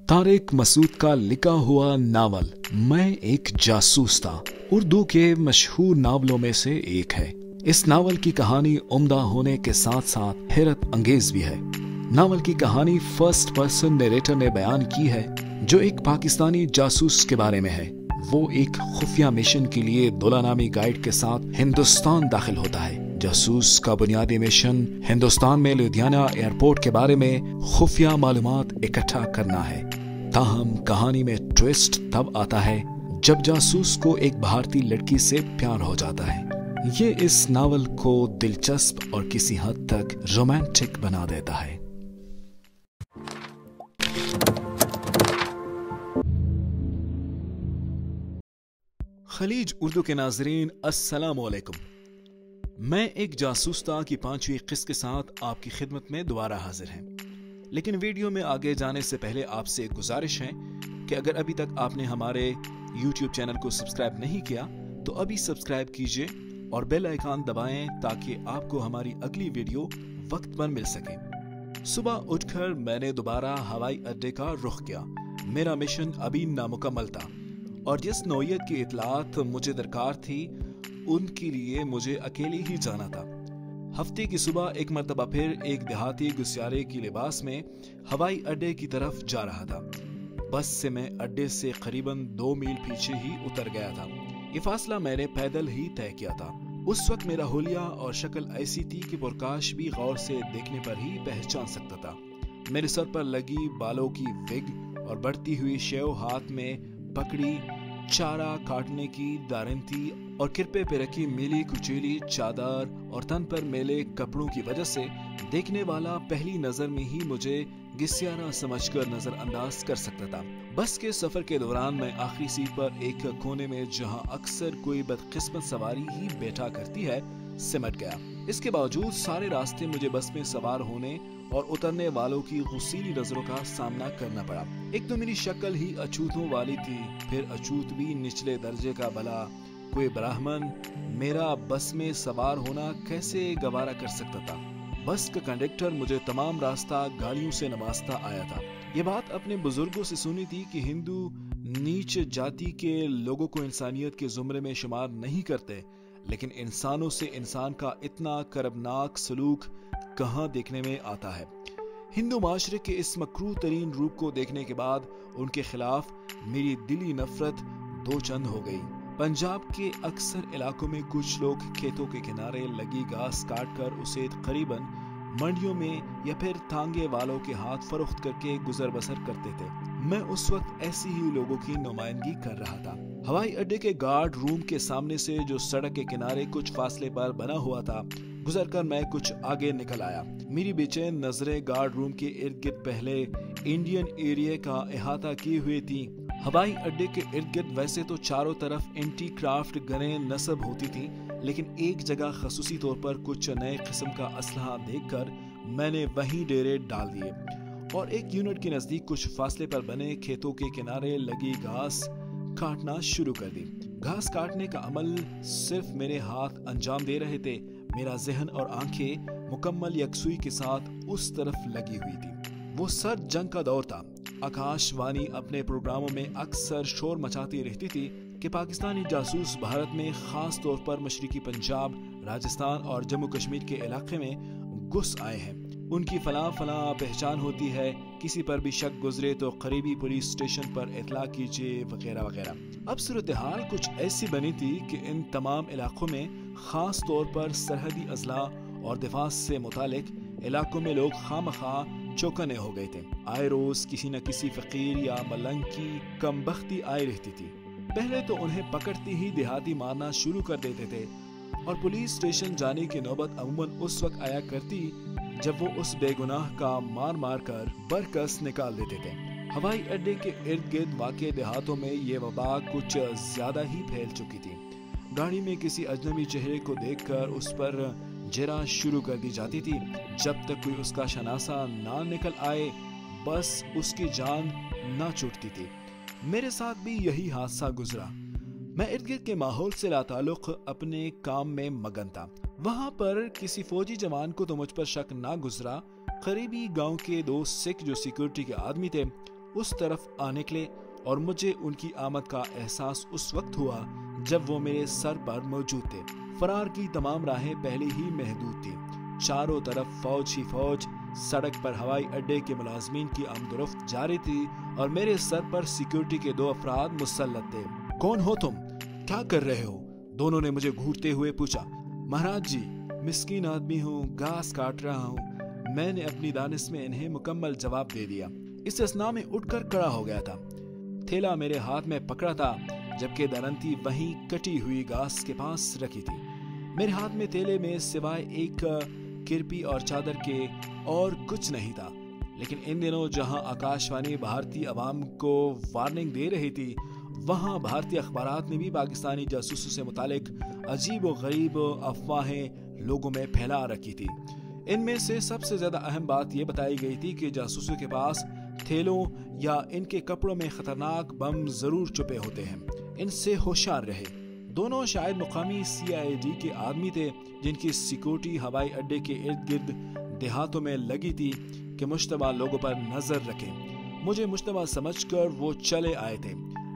तारिक मसूद का लिखा हुआ नावल मैं एक जासूस था उर्दू के मशहूर नावलों में से एक है। इस नावल की कहानी उम्दा होने के साथ साथ हैरत अंगेज भी है। नावल की कहानी फर्स्ट पर्सन नरेटर ने बयान की है जो एक पाकिस्तानी जासूस के बारे में है। वो एक खुफिया मिशन के लिए दुला नामी गाइड के साथ हिंदुस्तान दाखिल होता है। जासूस का बुनियादी मिशन हिंदुस्तान में लुधियाना एयरपोर्ट के बारे में खुफिया मालूमात इकट्ठा करना है। ताहम कहानी में ट्विस्ट तब आता है जब जासूस को एक भारतीय लड़की से प्यार हो जाता है। ये इस नावल को दिलचस्प और किसी हद तक रोमांटिक बना देता है। खलीज उर्दू के नाजरीन अस्सलाम वालेकुम। मैं एक जासूस था की 5वीं किस्त के साथ आपकी खिदमत में दोबारा हाजिर हैं। लेकिन वीडियो में आगे जाने से पहले आपसे एक गुजारिश है कि अगर अभी तक आपने हमारे YouTube चैनल को सब्सक्राइब नहीं किया तो अभी सब्सक्राइब कीजिए और बेल आइकन दबाएं ताकि आपको हमारी अगली वीडियो वक्त पर मिल सके। सुबह उठकर मैंने दोबारा हवाई अड्डे का रुख किया। मेरा मिशन अभी नामुकम्मल था और जिस नौयत की इतलात मुझे दरकार थी उनके लिए मुझे अकेले ही जाना था। हफ्ते की सुबह एक मर्तबा फिर एक देहाती गुस्सारे की लिबास में हवाई अड्डे की तरफ जा रहा था। बस से मैं अड्डे से करीबन 2 मील पीछे ही उतर गया था। ये फासला मैंने पैदल ही तय किया था। उस वक्त मेरा हुलिया और शक्ल ऐसी थी कि प्रकाश भी गौर से देखने पर ही पहचान सकता था। मेरे सर पर लगी बालों की विग और बढ़ती हुई शेव हाथ में पकड़ी चारा काटने की दारंती और किरपे पे रखी मिली कुचीली चादर और तन पर मेले कपड़ों की वजह से देखने वाला पहली नजर में ही मुझे गिस्यारा समझकर नजरअंदाज कर सकता था। बस के सफर के दौरान मैं आखिरी सीट पर एक कोने में जहां अक्सर कोई बदकिस्मत सवारी ही बैठा करती है सिमट गया। इसके बावजूद सारे रास्ते मुझे बस में सवार होने और उतरने वालों की गुस्सीली नजरों का सामना करना पड़ा। एक तो मेरी शक्ल ही अछूतों वाली थी, फिर अछूत भी निचले दर्जे का भला कोई ब्राह्मण मेरा बस में सवार होना कैसे गवारा कर सकता था। बस का कंडक्टर मुझे तमाम रास्ता गाड़ियों से नवाजता आया था। ये बात अपने बुजुर्गों से सुनी थी कि हिंदू नीच जाति के लोगों को इंसानियत के जुमरे में शुमार नहीं करते, लेकिन इंसानों से इंसान का इतना करबनाक सलूक कहां देखने में आता है। हिंदू माशरे के इस मकरूह तरीन रूप को देखने के बाद उनके खिलाफ मेरी दिली नफरत दो चंद हो गई। पंजाब के अक्सर इलाकों में कुछ लोग खेतों के किनारे लगी घास काट कर उसे करीबन मंडियों में या फिर तांगे वालों के हाथ फरोख्त करके गुजर बसर करते थे। मैं उस वक्त ऐसी ही लोगों की नुमाइंदगी कर रहा था। हवाई अड्डे के गार्ड रूम के सामने से जो सड़क के किनारे कुछ फासले पर बना हुआ था गुजरकर मैं कुछ आगे निकल आया। मेरी बेचैन नजरें गार्ड रूम के इर्द गिर्द पहले इंडियन एरिया का अहाता किए हुए थी। हवाई अड्डे के इर्द गिर्द वैसे तो चारों तरफ एंटी क्राफ्ट गनें नस्ब होती थी, लेकिन एक जगह खसूसी तौर पर कुछ नए किस्म का असलहा देखकर मैंने वहीं डेरे डाल दिए और एक यूनिट के नजदीक कुछ फासले पर बने खेतों के किनारे लगी घास काटना शुरू कर दी। घास काटने का अमल सिर्फ मेरे हाथ अंजाम दे रहे थे, मेरा जहन और आंखें मुकम्मल यकसुई के साथ उस तरफ लगी हुई थी। वो सर्द जंग का दौर था। आकाशवाणी अपने प्रोग्रामों में अक्सर शोर मचाती रहती थी कि पाकिस्तानी जासूस भारत में खास तौर पर मशरकी पंजाब, राजस्थान और जम्मू कश्मीर के इलाके में घुस आए हैं। उनकी फला पहचान होती है, किसी पर भी शक गुजरे तो करीबी पुलिस स्टेशन पर इतला कीजिए वगैरह वगैरह। अब सूरत हाल कुछ ऐसी बनी थी कि इन तमाम इलाकों में खास तौर पर सरहदी अजला और दिफा से मुतालिक इलाकों में लोग खामखा चौकने हो गए थे। आए रोज किसी न किसी फकीर या मलंग की कमबख्ती आई रहती थी। पहले तो उन्हें पकड़ते ही देहाती मारना शुरू कर देते थे और पुलिस स्टेशन जाने की नौबत अमूमन उस वक्त आया करती जब वो उस बेगुनाह का मार मार कर बरकस निकाल देते थे। हवाई अड्डे के इर्द गिर्द वाक़े देहातों में ये वबा कुछ ज्यादा ही फैल चुकी थी। गाड़ी में किसी अजनबी चेहरे को देखकर उस पर जरा शुरू कर दी जाती थी। जब तक कोई उसका शनासा ना निकल आए बस उसकी जान ना छूटती थी। मेरे साथ भी यही हादसा गुजरा। मैं इर्द गिर्द के माहौल से लाताल्लुक अपने काम में मगन था। वहां पर किसी फौजी जवान को तो मुझ पर शक ना गुजरा। करीबी गांव के 2 सिख जो सिक्योरिटी के आदमी थे उस तरफ आ निकले और मुझे उनकी आमद का एहसास उस वक्त हुआ जब वो मेरे सर पर मौजूद थे। फरार की तमाम राहें पहले ही महदूद थी। चारों तरफ फौज ही फौज, सड़क पर हवाई अड्डे के मुलाजमीन की आमदोरफ्त जारी थी और मेरे सर पर सिक्योरिटी के 2 अफराद मुसल्लत थे। कौन हो तुम? क्या कर रहे हो? दोनों ने मुझे घूरते हुए पूछा। महाराज जी, मिस्कीन आदमी हूँ, घास काट रहा हूँ। मैंने अपनी दानिश में इन्हें मुकम्मल जवाब दे दिया। इस असना में उठकर खड़ा हो गया था। थैला मेरे हाथ में पकड़ा था, जबकि दरंती वहीं कटी हुई घास के पास रखी थी। मेरे हाथ में थैले में सिवाय एक किरपी और चादर के और कुछ नहीं था। लेकिन इन दिनों जहां आकाशवाणी भारतीय अवाम को वार्निंग दे रही थी, वहां भारतीय अखबारात ने भी पाकिस्तानी जासूसों से मुतालिक अजीब व गरीब अफवाहें लोगों में फैला रखी थी। इनमें से सबसे ज्यादा अहम बात यह बताई गई थी कि जासूसों के पास थैलों या इनके कपड़ों में खतरनाक बम जरूर छुपे होते हैं, इनसे होशियार रहे। दोनों शायद मुकामी CID के आदमी थे, जिनकी सिक्योरिटी हवाई अड्डे के इर्द गिर्द देहातों में लगी थी कि मुश्तबा लोगों पर नजर रखें। मुझे मुश्तबा समझकर वो चले आए थे,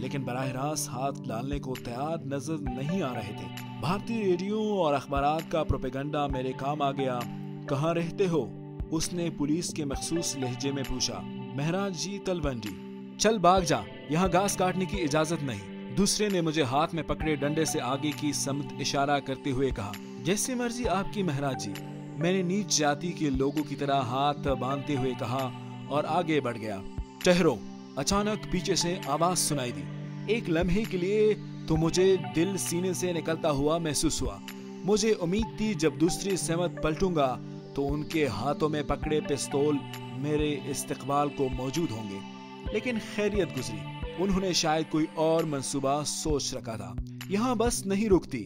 लेकिन बराह रास्त हाथ डालने को तैयार नजर नहीं आ रहे थे। भारतीय रेडियो और अखबारात का प्रोपेगेंडा मेरे काम आ गया। कहाँ रहते हो? उसने पुलिस के मखसूस लहजे में पूछा। महाराज जी, तलवंडी। चल भाग जा, यहाँ घास काटने की इजाजत नहीं। दूसरे ने मुझे हाथ में पकड़े डंडे से आगे की समत इशारा करते हुए कहा। जैसी मर्जी आपकी महाराज जी, मैंने नीच जाति के लोगों की तरह हाथ बांधते हुए कहा और आगे बढ़ गया। ठहरो। अचानक पीछे से आवाज सुनाई दी। एक लम्हे के लिए तो मुझे दिल सीने से निकलता हुआ महसूस हुआ। मुझे उम्मीद थी जब दूसरी समत पलटूंगा तो उनके हाथों में पकड़े पिस्तौल मेरे इस्तकबाल को मौजूद होंगे, लेकिन खैरियत गुजरी। उन्होंने शायद कोई और मंसूबा सोच रखा था। यहाँ बस नहीं रुकती,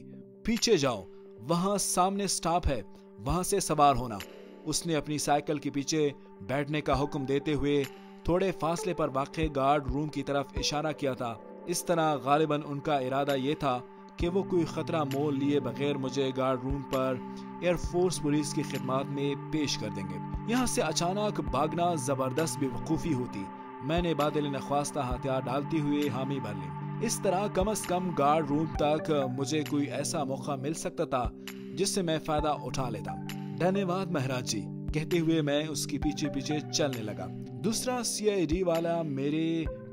पीछे जाओ, वहाँ सामने स्टॉप है, वहाँ से सवार होना। उसने अपनी साइकिल के पीछे बैठने का हुक्म देते हुए थोड़े फासले पर वाक़े गार्ड रूम की तरफ इशारा किया था। इस तरह गालिबन उनका इरादा ये था कि वो कोई खतरा मोल लिए बगैर मुझे गार्ड रूम पर एयरफोर्स पुलिस की खिदमत में पेश कर देंगे। यहाँ से अचानक भागना जबरदस्त बेवकूफ़ी होती। मैंने बादल नख्वास्ता हथियार डालती हुए हामी भर ली। इस तरह कम से कम गार्ड रूम तक मुझे कोई ऐसा मौका मिल सकता था जिससे मैं फायदा उठा लेता। धन्यवाद महाराज जी, कहते हुए मैं उसके पीछे पीछे चलने लगा। दूसरा CID वाला मेरे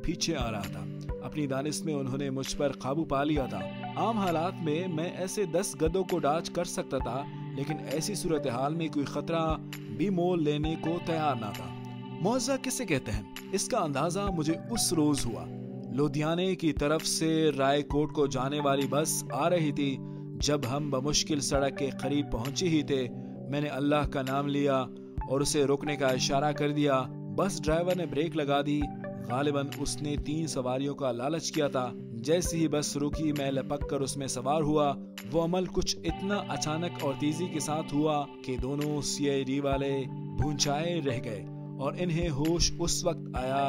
पीछे आ रहा था। अपनी दानिश में उन्होंने मुझ पर काबू पा लिया था। आम हालात में मैं ऐसे 10 गधों को डाच कर सकता था, लेकिन ऐसी सूरत हाल में कोई खतरा भी मोल लेने को तैयार ना था। मुआवजा किसे कहते हैं, इसका अंदाजा मुझे उस रोज हुआ। लुधियाने की तरफ से रायकोट को जाने वाली बस आ रही थी। जब हम बमुश्किल सड़क के करीब पहुंचे ही थे, मैंने अल्लाह का नाम लिया और उसे रुकने का इशारा कर दिया। बस ड्राइवर ने ब्रेक लगा दी। गालिबन उसने 3 सवारियों का लालच किया था। जैसे ही बस रुकी, मैं लपक कर उसमें सवार हुआ। वो अमल कुछ इतना अचानक और तेजी के साथ हुआ कि दोनों CID वाले भूंचाए रह गए और इन्हें होश उस वक्त आया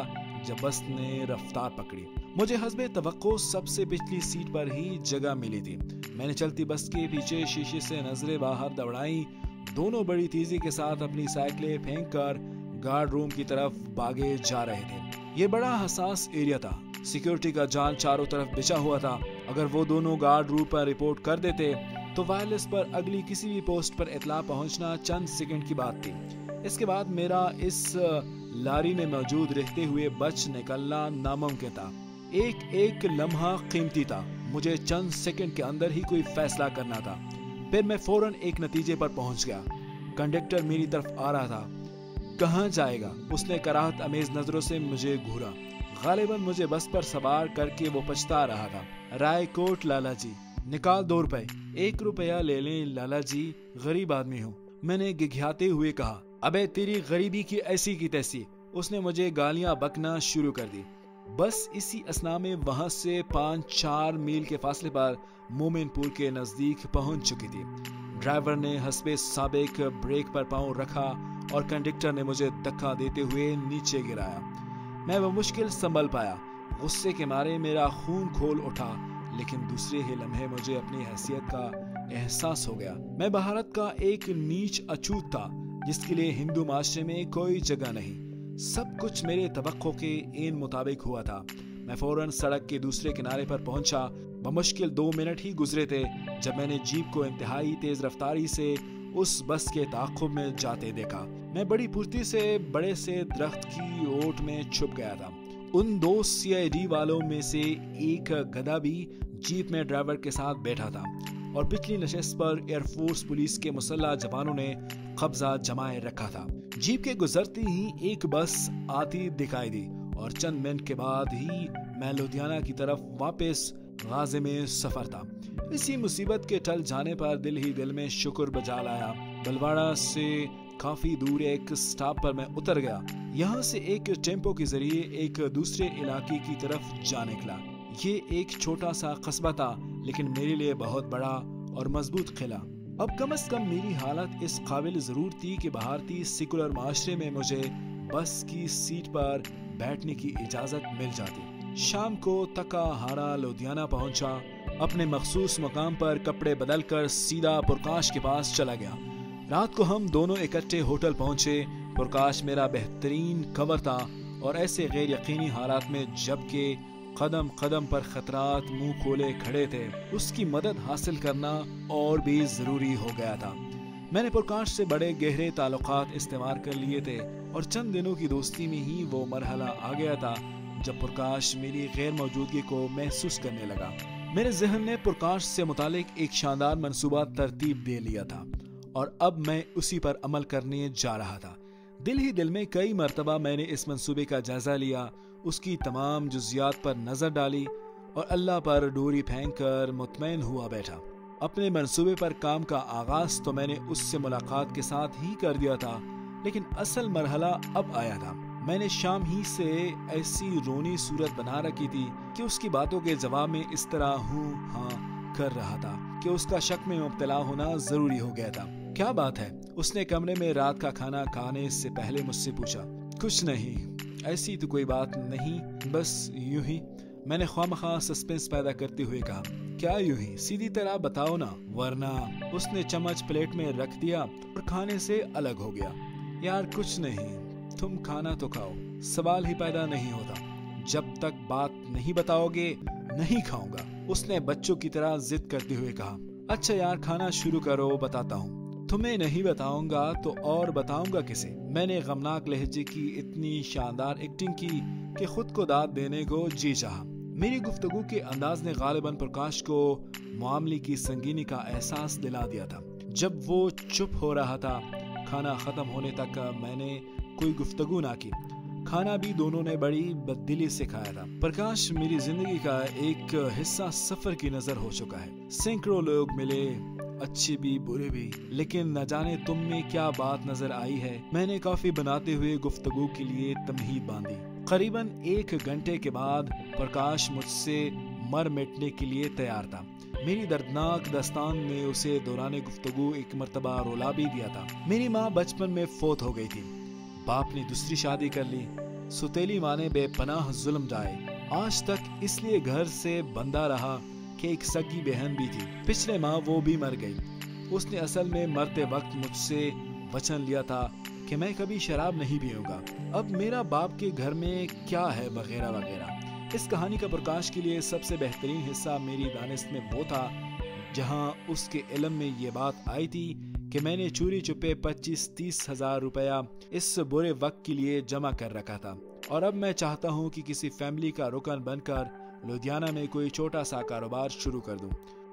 जब बस ने रफ्तार पकड़ी। मुझे हस्बे तवक्को सबसे पिछली सीट पर ही जगह मिली थी। मैंने चलती बस के पीछे शीशे से नजरें बाहर दौड़ाई। दोनों बड़ी तेजी के साथ अपनी साइकिलें फेंक कर गार्ड रूम की तरफ भागे जा रहे थे। ये बड़ा हसास एरिया था। सिक्योरिटी का जाल चारों तरफ बिछा हुआ था। अगर वो दोनों गार्ड रूम पर रिपोर्ट कर देते तो वायरलेस पर अगली किसी भी पोस्ट पर इतला पहुंचना चंद सेकंड की बात थी। इसके बाद मेरा इस लारी में मौजूद रहते हुए बच निकलना नामुमकिन था। एक लम्हा कीमती था। मुझे चंद सेकंड के अंदर ही कोई फैसला करना था। फिर मैं फौरन एक नतीजे पर पहुंच गया। कंडक्टर मेरी तरफ आ रहा था। कहाँ जाएगा? उसने कराहत अमेज नजरों से मुझे घूरा। गालिबन मुझे बस पर सवार करके वो पछता रहा था। रायकोट लाला जी, निकाल 2 रुपए। 1 रुपया ले लें लाला जी, गरीब आदमी हूँ, मैंने गिघियाते हुए कहा। अबे तेरी गरीबी की ऐसी की तैसी। उसने मुझे गालियां बकना शुरू कर दी। बस इसी असना में वहां से 5-4 मील के फासले पर मोमिनपुर के नजदीक पहुंच चुकी थी। ड्राइवर ने हस्बे साबिक ब्रेक पर पांव रखा और कंडक्टर ने मुझे धक्का देते हुए नीचे गिराया। मैं वो मुश्किल संभल पाया। गुस्से के मारे मेरा खून खोल उठा, लेकिन दूसरे ही लम्हे मुझे अपनी हैसियत का एहसास हो गया। मैं भारत का एक नीच अछूत था जिसके लिए हिंदू माशरे में कोई जगह नहीं। सब कुछ मेरे तवक्को के ऐन मुताबिक हुआ था। मैं फौरन सड़क के दूसरे किनारे पर पहुंचा। बमुश्किल 2 मिनट ही गुजरे थे जब मैंने जीप को इंतहाई तेज रफ्तारी से उस बस के ताक़ुब में जाते देखा। मैं बड़ी फुर्ती से बड़े से दरख्त की ओट में छुप गया था। उन 2 CID वालों में से एक गधा भी जीप में ड्राइवर के साथ बैठा था और पिछली नशिस्त पर एयरफोर्स पुलिस के मुसल्लह जवानों ने कब्जा जमाए रखा था। जीप के गुजरते ही एक बस आती दिखाई दी और चंद मिनट के बाद ही मैं लुधियाना की तरफ वापस गाज़े में सफर था। इसी मुसीबत के टल जाने पर दिल ही दिल में शुक्र बजा लाया। बलवाड़ा से काफी दूर एक स्टॉप पर मैं उतर गया। यहाँ से एक टेम्पो के जरिए एक दूसरे इलाके की तरफ जा निकला। ये एक छोटा सा कस्बा था लेकिन मेरे लिए बहुत बड़ा और मजबूत किला। अब कम से कम मेरी हालत इस काबिल जरूर थी कि भारतीय सेकुलर माशरे में मुझे बस की सीट पर बैठने की इजाजत मिल जाती। शाम को तका हारा लुधियाना पहुंचा। अपने मखसूस मकाम पर कपड़े बदलकर सीधा प्रकाश के पास चला गया। रात को हम दोनों इकट्ठे होटल पहुंचे। प्रकाश मेरा बेहतरीन कवर था और ऐसे गैर यकीनी हालात में जबकि कदम कदम पर खतरात मुंह खोले खड़े थे, उसकी मदद हासिल करना और भी जरूरी हो गया था। मैंने प्रकाश से बड़े गहरे ताल्लुकात इस्तेमाल कर लिए थे और चंद दिनों की दोस्ती में ही वो मरहला आ गया था जब प्रकाश मेरी गैर मौजूदगी को महसूस करने लगा। मेरे जहन ने प्रकाश से मुतालिक एक शानदार मंसूबा तरतीब दे लिया था और अब मैं उसी पर अमल करने जा रहा था। दिल ही दिल में कई मरतबा मैंने इस मंसूबे का जायजा लिया, उसकी तमाम जुज़ियात पर नजर डाली और अल्लाह पर डोरी फेंक कर मुतमईन हुआ बैठा। अपने मंसूबे पर काम का आगाज तो मैंने उससे मुलाकात के साथ ही कर दिया था, लेकिन असल मरहला अब आया था। मैंने शाम ही से ऐसी रोनी सूरत बना रखी थी कि उसकी बातों के जवाब में इस तरह हूँ हाँ कर रहा था कि उसका शक में मुब्तला होना जरूरी हो गया था। क्या बात है? उसने कमरे में रात का खाना खाने से पहले मुझसे पूछा। कुछ नहीं, ऐसी तो कोई बात नहीं, बस यूं ही। मैंने ख्वामखा सस्पेंस पैदा करते हुए कहा। क्या यूं ही? सीधी तरह बताओ ना, वरना। उसने चम्मच प्लेट में रख दिया और खाने से अलग हो गया। यार कुछ नहीं, तुम खाना तो खाओ, सवाल ही पैदा नहीं होता। जब तक बात नहीं बताओगे नहीं खाऊंगा, उसने बच्चों की तरह जिद करते हुए कहा। अच्छा यार खाना शुरू करो, बताता हूँ। तुम्हें नहीं बताऊंगा तो और बताऊंगा किसे? मैंने गमनाक लहजे की इतनी शानदार एक्टिंग की कि खुद को दाद देने को जी चाहा। मेरी गुफ्तगू के अंदाज ने गालिबन प्रकाश को मामले की संगीनी का एहसास दिला दिया था। जब वो चुप हो रहा था, खाना खत्म होने तक मैंने कोई गुफ्तगू ना की। खाना भी दोनों ने बड़ी बददिली से खाया था। प्रकाश मेरी जिंदगी का एक हिस्सा सफर की नजर हो चुका है। सैकड़ों लोग मिले, अच्छे भी बुरे भी, लेकिन न जाने तुम में क्या बात नजर आई है। मैंने कॉफी बनाते हुए गुफ्तगू के लिए तमहीद बांधी। करीबन 1 घंटे के बाद प्रकाश मुझसे मर मिटने के लिए तैयार था। मेरी दर्दनाक दास्तान ने उसे दौरान गुफ्तगू एक मर्तबा रुला भी दिया था। मेरी माँ बचपन में फौत हो गई थी। बाप ने दूसरी शादी कर ली। सुतेली माँ ने बेपनाह जुल्म ढाए। आज तक इसलिए घर से बंधा रहा कि एक सगी बहन भी थी। पिछले माह वो भी मर गई। उसने असल में मरते वक्त मुझसे वचन लिया था कि मैं कभी शराब नहीं पीऊंगा। अब मेरा बाप के घर में क्या है वगैरह वगैरह। इस कहानी का प्रकाश के लिए सबसे बेहतरीन हिस्सा मेरी दानिश में वो था जहां उसके इल्म में ये बात आई थी कि मैंने चोरी छुपे 25-30 हजार रुपया इस बुरे वक्त के लिए जमा कर रखा था और अब मैं चाहता हूं कि किसी फैमिली का रुकन बनकर लुधियाना में कोई छोटा सा कारोबार शुरू कर दूं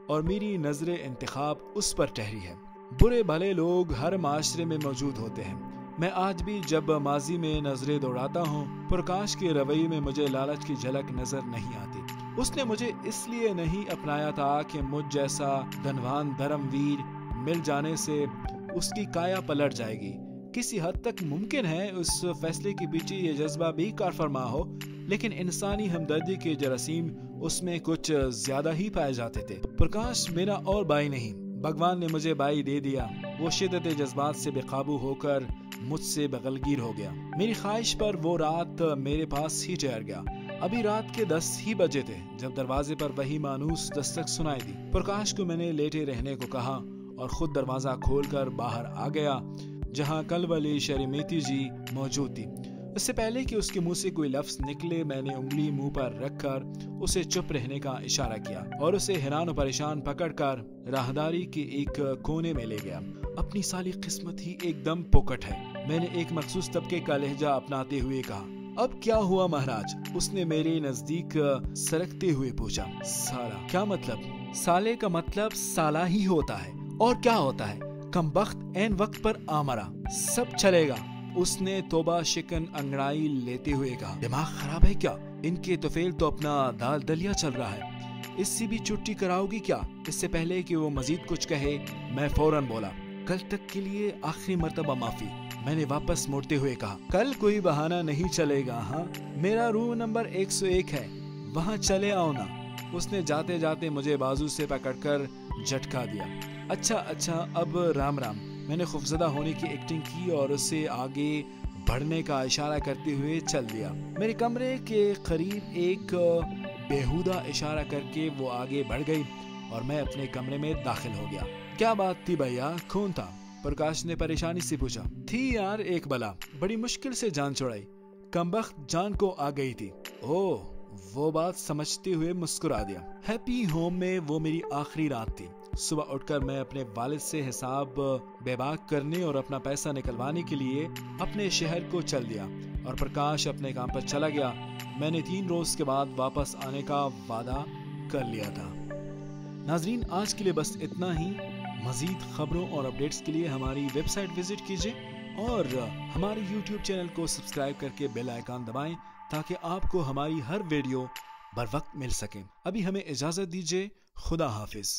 और मेरी नजरे इंतखाब उस पर ठहरी है। बुरे भले लोग हर माशरे में मौजूद होते हैं। मैं आज भी जब माजी में नजरें दौड़ाता हूँ, प्रकाश के रवैये में मुझे लालच की झलक नजर नहीं आती। उसने मुझे इसलिए नहीं अपनाया था कि मुझ जैसा धनवान धर्मवीर मिल जाने से उसकी काया पलट जाएगी। किसी हद तक मुमकिन है उस फैसले के पीछे ये जज्बा भी कारफरमा हो, लेकिन इंसानी हमदर्दी के जरासीम उसमें कुछ ज्यादा ही पाए जाते थे। प्रकाश मेरा और भाई नहीं, भगवान ने मुझे भाई दे दिया। वो शिद्दत जज्बात से बेकाबू होकर मुझसे बगलगीर हो गया। मेरी ख्वाहिश पर वो रात मेरे पास ही ठहर गया। अभी रात के 10 ही बजे थे जब दरवाजे पर वही मानूस दस्तक सुनाई दी। प्रकाश को मैंने लेटे रहने को कहा और खुद दरवाजा खोलकर बाहर आ गया, जहां कल वाली शरीमीती जी मौजूद थी। اس سے پہلے کہ اس کے منہ سے کوئی لفظ نکلے میں نے انگلی منہ پر رکھ کر اسے چپ رہنے کا اشارہ کیا اور اسے حیران و پریشان پکڑ کر راہداری کے ایک کونے میں لے گیا۔ اپنی سالی قسمت ہی ایک دم پوکٹ ہے، میں نے ایک مخصوص طبقے کا لہجہ اپناتے ہوئے کہا۔ اب کیا ہوا مہاراج؟ اس نے میرے نزدیک سرکتے ہوئے پوچھا۔ سالہ؟ کیا مطلب؟ سالے کا مطلب سالہ ہی ہوتا ہے، اور کیا ہوتا ہے؟ کم بخت عین وقت پر آ مرا، سب چلے گا، اس نے توبہ شکن انگڑائی لیتے ہوئے کہا۔ دماغ خراب ہے کیا؟ ان کے طفیل تو اپنا دال دلیا چل رہا ہے، اس سے بھی چھٹی کراؤ گی کیا؟ اس سے پہلے کہ وہ مزید کچھ کہے میں فوراً بولا۔ کل تک کے لیے آخری مرتبہ معافی، میں نے واپس موڑتے ہوئے کہا۔ کل کوئی بہانہ نہیں چلے گا؟ ہاں، میرا روم نمبر 101 ہے، وہاں چلے آؤ نا۔ اس نے جاتے جاتے مجھے بازو سے پکڑ کر جھٹکا دیا۔ اچھا اب رام رام، میں نے خوفزدہ ہونے کی ایکٹنگ کی اور اسے آگے بڑھنے کا اشارہ کرتے ہوئے چل دیا۔ میرے کمرے کے قریب ایک بیہودہ اشارہ کر کے وہ آگے بڑھ گئی اور میں اپنے کمرے میں داخل ہو گیا۔ کیا بات تھی بھیا؟ خون تھا؟ پرکاش نے پریشانی سے پوچھا۔ تھی یار ایک بلا، بڑی مشکل سے جان چھڑائی، کمبخت جان کو آ گئی تھی۔ اوہ، وہ بات سمجھتے ہوئے مسکرا دیا۔ ہیپی ہوم میں وہ میری آخری رات تھی۔ صبح اٹھ کر میں اپنے والد سے حساب بے باک کرنے اور اپنا پیسہ نکلوانے کے لیے اپنے شہر کو چل دیا اور پرکاش اپنے کام پر چلا گیا۔ میں نے 3 روز کے بعد واپس آنے کا وعدہ کر لیا تھا۔ ناظرین، آج کے لیے بس اتنا ہی۔ مزید خبروں اور اپڈیٹس کے لیے ہماری ویب سائٹ وزٹ کیجیے اور ہمارے یوٹیوب چینل کو سبسکرائب کر کے بیل آئیکن دبائیں تاکہ آپ کو ہماری ہر ویڈیو بر وقت مل سکے۔ ابھی ہمیں اجازت دیجیے، خدا حافظ۔